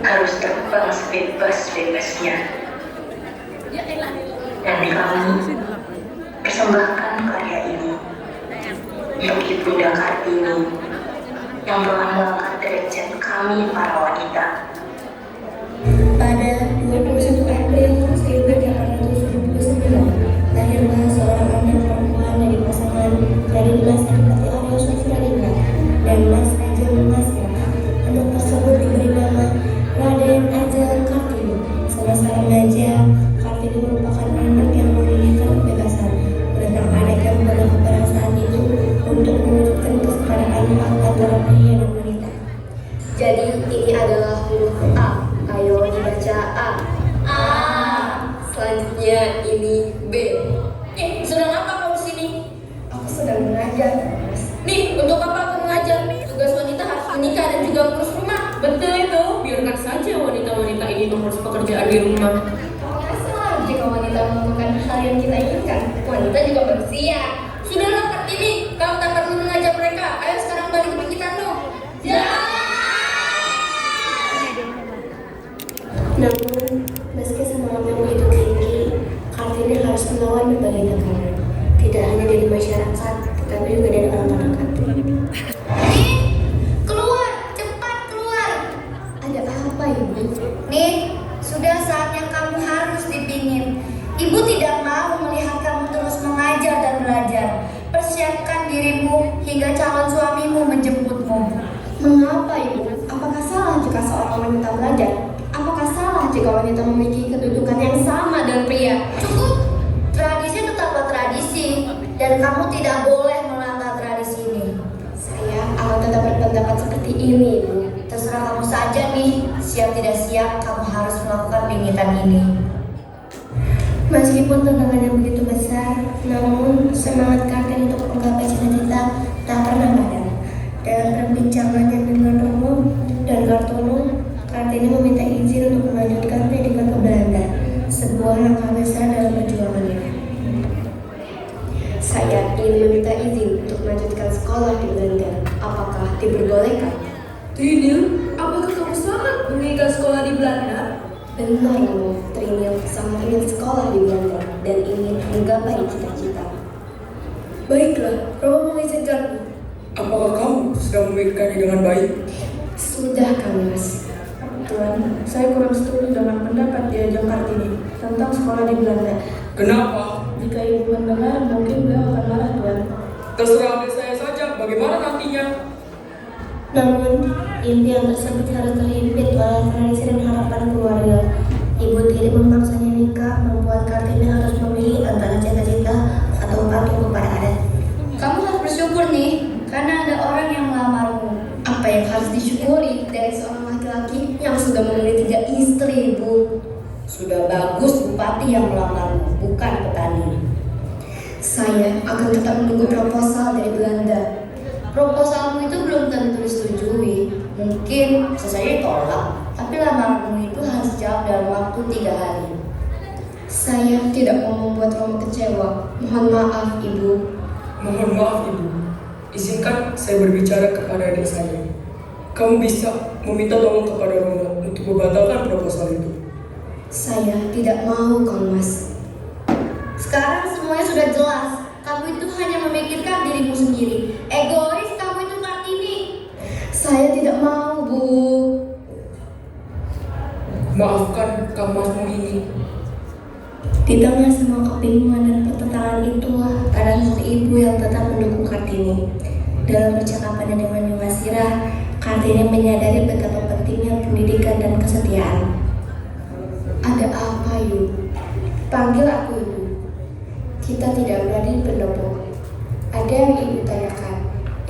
harus terbang sebebas-bebasnya. Dan kami persembahkan karya ini untuk Ibunda Kartini yang telah mengangkat derajat kami para wanita. Pada 21 April 1879, lahirlah seorang anak perempuan dari pasangan dari Mas Adipati Aryo Sofraningrat dan Mas Ajeng Masya. Anak tersebut diberi nama Raden Ajeng Kartini. Semasa remaja, Kartini merupakan anak yang memiliki kebebasan menentang anak yang memenuhi perasaan itu untuk mewujudkan kesetaraan hak antara pria dan wanita. Jadi ini adalah huruf A. Ayo dibaca A. A. Selanjutnya ini B. Sedang apa kau di sini? Aku sedang mengajar, Mas. Nih, untuk apa kau mengajar? Tugas wanita harus menikah dan juga mengurus rumah. Betul itu. Biarkan saja wanita-wanita ini mengurus pekerjaan di rumah. Apakah salah jika wanita melakukan hal yang kita inginkan? Wanita juga manusia. Sudahlah, Kartini, kau tak perlu mengajar mereka. Ayo sekarang balik ke pikiranmu. Ya. Namun, meski semangatnya begitu tinggi, Kartini harus melawan berbagai tekanan. Tidak hanya dari masyarakat, tetapi juga dari orang terdekat. Keluar, cepat keluar. Ada apa, Ibu? Nih, sudah saatnya kamu harus dipingin. Ibu tidak mau melihat kamu terus mengajar dan belajar. Persiapkan dirimu hingga calon suamimu menjemputmu. Mengapa, Ibu? Apakah salah jika seorang wanita belajar? Apakah salah jika wanita memiliki kedudukan yang sama dengan pria? Cukup, tradisi tetaplah tradisi. Dan kamu tidak boleh melanggar tradisi ini. Saya akan tetap berpendapat seperti ini, Ibu. Terserah kamu saja nih, siap tidak siap kamu harus melakukan pingitan ini. Meskipun tantangannya begitu besar, namun semangat Kartini untuk menggapai cita-cita tak pernah padam. Dalam perbincangannya dengan Romo dan Kartono, Kartini meminta izin untuk melanjutkan pendidikan ke Belanda, sebuah langkah besar dalam perjuangannya. Saya ingin meminta izin untuk melanjutkan sekolah di Belanda. Apakah diperbolehkan? Trinil, apakah kamu sangat menginginkan sekolah di Belanda? Benar, Romo. Trinil sangat ingin sekolah di Belanda dan ingin menggapai cita-cita. Baiklah, Romo mengizinkanmu. Apakah kamu sudah memikirkannya dengan baik? Sudah, Kang Mas. Tuan, saya kurang setuju dengan pendapat Diajeng Kartini tentang sekolah di Belanda. Kenapa? Jika ibu mendengar, mungkin beliau akan marah, Tuan. Terserah adik saya saja, bagaimana nantinya? Namun, impian tersebut harus terhimpit oleh tradisi dan harapan keluarga. Ibu tiri memaksanya nikah membuat Kartini harus memilih antara cita-cita atau patuh kepada adat. Kamu harus bersyukur nih, karena ada orang yang melamarmu. Apa yang harus disyukuri dari seorang laki-laki yang sudah memiliki 3 istri, Ibu? Sudah bagus bupati yang melamarmu, bukan petani. Saya akan tetap menunggu proposal dari Belanda. Proposalmu itu belum tentu disetujui. Mungkin sesaja ditolak, tapi lamaranmu itu harus jawab dalam waktu 3 hari. Saya tidak mau membuat Romo kecewa. Mohon maaf, Ibu. Mohon maaf ibu, izinkan saya berbicara kepada adik saya. Kamu bisa meminta tolong kepada Romo untuk membatalkan proposal itu. Saya tidak mau, Kang Mas. Sekarang semuanya sudah jelas. Kamu itu hanya memikirkan dirimu sendiri. Egois kamu itu, Kartini. Saya tidak mau, Bu. Maafkan Kang Masmu ini. Di tengah semua kebingungan dan pertentangan itulah ada sosok ibu yang tetap mendukung Kartini. Dalam percakapannya dengan Yumasirah, Kartini menyadari betapa pentingnya pendidikan dan kesetiaan. Ada apa, Yu? Panggil aku Ibu. Kita tidak berada di pendopo. Ada yang Ibu tanyakan.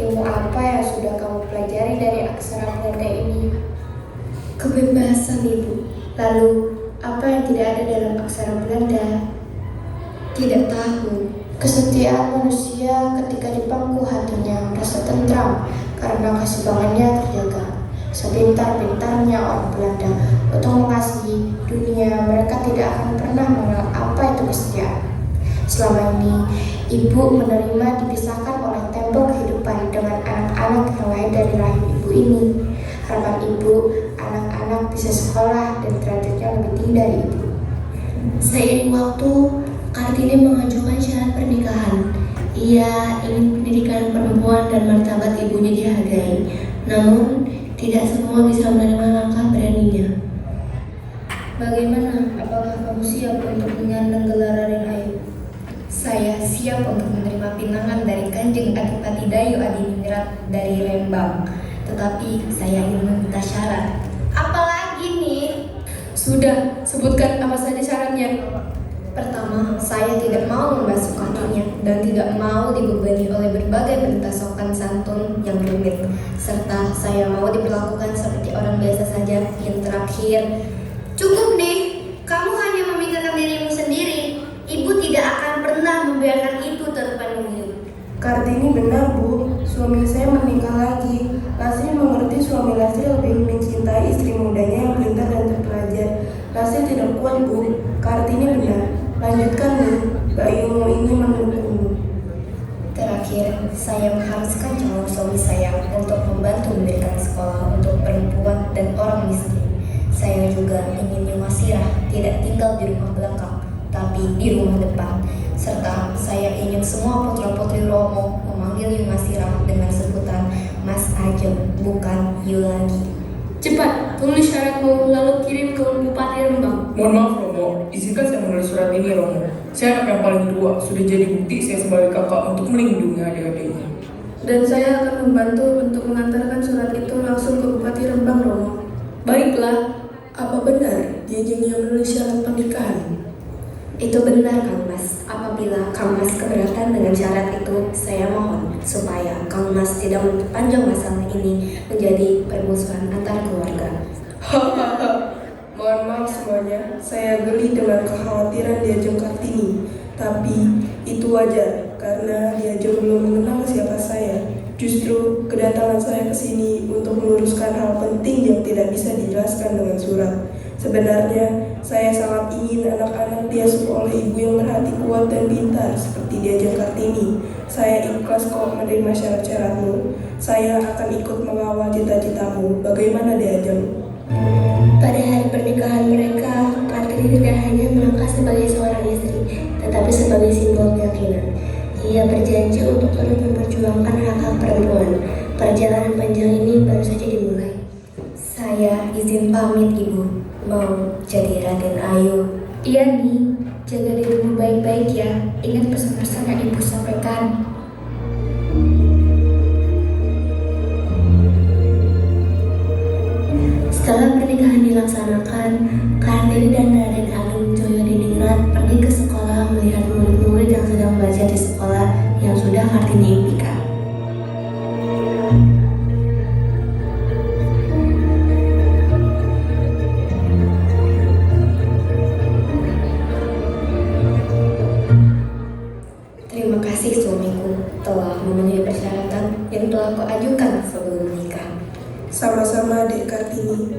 Ilmu apa yang sudah kamu pelajari dari aksara Belanda ini? Kebebasan, Ibu. Lalu, apa yang tidak ada dalam aksara Belanda? Tidak tahu. Kesetiaan manusia ketika di pangku hatinya merasa tentram karena keseimbangannya terjaga. Sepintar-pintarnya orang Belanda untuk mengasihi dunia, mereka tidak akan pernah mengenal apa itu kesetiaan. Selama ini, ibu menerima dipisahkan oleh tembok kehidupan dengan anak-anak yang lahir dari rahim ibu ini. Harapan ibu, anak-anak bisa bisa sekolah dan derajatnya lebih tinggi dari itu. Seiring waktu, Kartini mengajukan syarat pernikahan. Ia ingin pendidikan perempuan dan martabat ibunya dihargai. Namun, tidak semua bisa menerima langkah beraninya. Bagaimana? Apakah kamu siap untuk menyandang gelar Raden Ayu? Saya siap untuk menerima pinangan dari Kanjeng Adipati Dayu Adiningrat dari Rembang. Tetapi saya ingin meminta syarat. Apalagi nih? Sudah, sebutkan apa saja syaratnya. Pertama, saya tidak mau membasuh kakinya dan tidak mau dibebani oleh berbagai perintah sopan santun yang rumit. Serta saya mau diperlakukan seperti orang biasa saja. Yang terakhir, cukup nih, kamu hanya memikirkan dirimu sendiri. Ibu tidak akan pernah membiarkan itu terpenuhi. Kartini benar, Bu. Suami saya menikah lagi. Lasri mengerti suami Lasri lebih mencintai istri mudanya yang pintar dan terpelajar. Lasri tidak kuat, Bu. Kartini benar. Lanjutkan, Bu. Bayumu ini mendukungmu. Terakhir, saya mengharuskan calon suami saya untuk membantu mendirikan sekolah untuk perempuan dan orang miskin. Saya juga ingin Yumasirah tidak tinggal di rumah belakang, tapi di rumah depan. Serta saya ingin semua putra-putri Romo memanggil Yumasirah dengan sebutan Mas Ajeng, bukan Yu lagi. Cepat, tulis syaratmu lalu kirim ke Bupati Rembang. Mohon maaf Romo, izinkan saya menulis surat ini Romo. Saya anak yang paling tua, sudah jadi bukti saya sebagai kakak untuk melindungi adik-adiknya. Dan saya akan membantu untuk mengantarkan surat itu langsung ke Bupati Rembang, Romo. Baiklah, Apa benar Diajeng yang menulis syarat pernikahan? Itu benar, Kang Mas. Apabila Kang Mas keberatan dengan syarat itu, saya mohon supaya Kang Mas tidak memperpanjang masalah ini menjadi permusuhan antar keluarga. Hahaha. Mohon maaf semuanya, saya geli dengan kekhawatiran Diajeng Kartini. Tapi itu wajar karena Diajeng belum mengenal siapa saya. Justru kedatangan saya ke sini untuk meluruskan hal penting yang tidak bisa dijelaskan dengan surat. Sebenarnya, saya sangat ingin anak-anak diasuh oleh ibu yang berhati kuat dan pintar seperti Diajeng Kartini. Saya ikhlas kok menerima syarat-syaratmu. Saya akan ikut mengawal cita-citamu. Bagaimana Diajeng? Pada hari pernikahan mereka, Kartini tidak hanya melangkah sebagai seorang istri, tetapi sebagai simbol keyakinan. Ia berjanji untuk terus memperjuangkan hak-hak perempuan. Perjalanan panjang ini baru saja dimulai. Saya izin pamit, Ibu. Mau jadi Raden Ayu. Iya nih, jaga dirimu baik-baik ya. Ingat pesan-pesan yang ibu sampaikan. Setelah pernikahan dilaksanakan, Kartini dan Raden Agung Joyodiningrat pergi ke sekolah melihat murid-murid yang sedang belajar di sekolah yang sudah Kartini impikan. Terima kasih suamiku telah memenuhi persyaratan yang telah aku ajukan sebelum menikah. Sama-sama Dek Kartini.